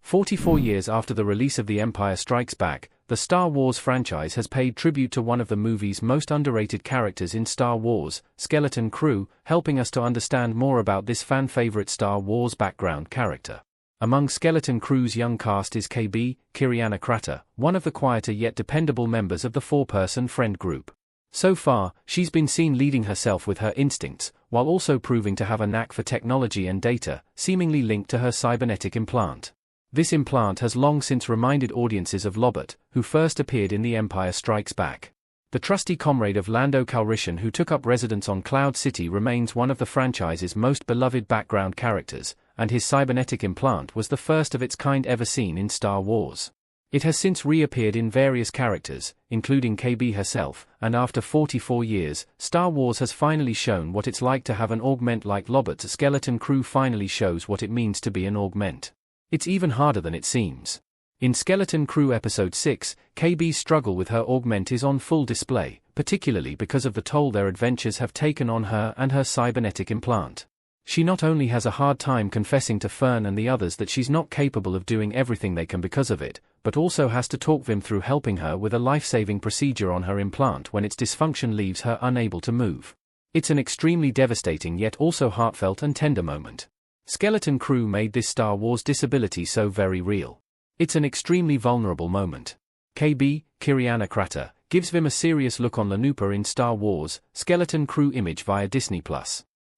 44 years after the release of The Empire Strikes Back, the Star Wars franchise has paid tribute to one of the movie's most underrated characters in Star Wars, Skeleton Crew, helping us to understand more about this fan-favorite Star Wars background character. Among Skeleton Crew's young cast is KB, Kiriana Kratter, one of the quieter yet dependable members of the four-person friend group. So far, she's been seen leading herself with her instincts, while also proving to have a knack for technology and data, seemingly linked to her cybernetic implant. This implant has long since reminded audiences of Lobot, who first appeared in The Empire Strikes Back. The trusty comrade of Lando Calrissian who took up residence on Cloud City remains one of the franchise's most beloved background characters, and his cybernetic implant was the first of its kind ever seen in Star Wars. It has since reappeared in various characters, including KB herself, and after 44 years, Star Wars has finally shown what it's like to have an augment like Lobot's. Skeleton Crew finally shows what it means to be an augment. It's even harder than it seems. In Skeleton Crew Episode 6, KB's struggle with her augment is on full display, particularly because of the toll their adventures have taken on her and her cybernetic implant. She not only has a hard time confessing to Fern and the others that she's not capable of doing everything they can because of it, but also has to talk them through helping her with a life-saving procedure on her implant when its dysfunction leaves her unable to move. It's an extremely devastating yet also heartfelt and tender moment. Skeleton Crew made this Star Wars disability so very real. It's an extremely vulnerable moment. KB, Kiriana Kratter, gives them a serious look on Lanoopa in Star Wars, Skeleton Crew image via Disney+.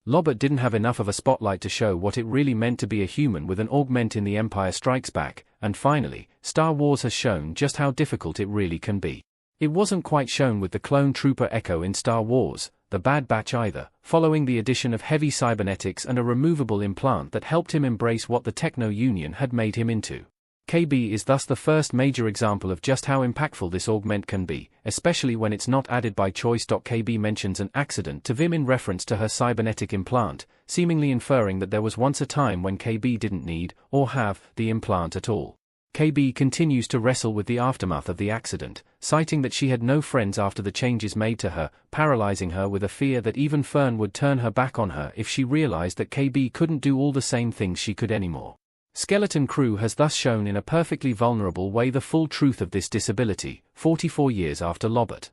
Lobot didn't have enough of a spotlight to show what it really meant to be a human with an augment in The Empire Strikes Back, and finally, Star Wars has shown just how difficult it really can be. It wasn't quite shown with the clone trooper Echo in Star Wars, The Bad Batch either, following the addition of heavy cybernetics and a removable implant that helped him embrace what the Techno-Union had made him into. KB is thus the first major example of just how impactful this augment can be, especially when it's not added by choice. KB mentions an accident to Vim in reference to her cybernetic implant, seemingly inferring that there was once a time when KB didn't need, or have, the implant at all. KB continues to wrestle with the aftermath of the accident, citing that she had no friends after the changes made to her, paralyzing her with a fear that even Fern would turn her back on her if she realized that KB couldn't do all the same things she could anymore. Skeleton Crew has thus shown in a perfectly vulnerable way the full truth of this disability, 44 years after Lobot.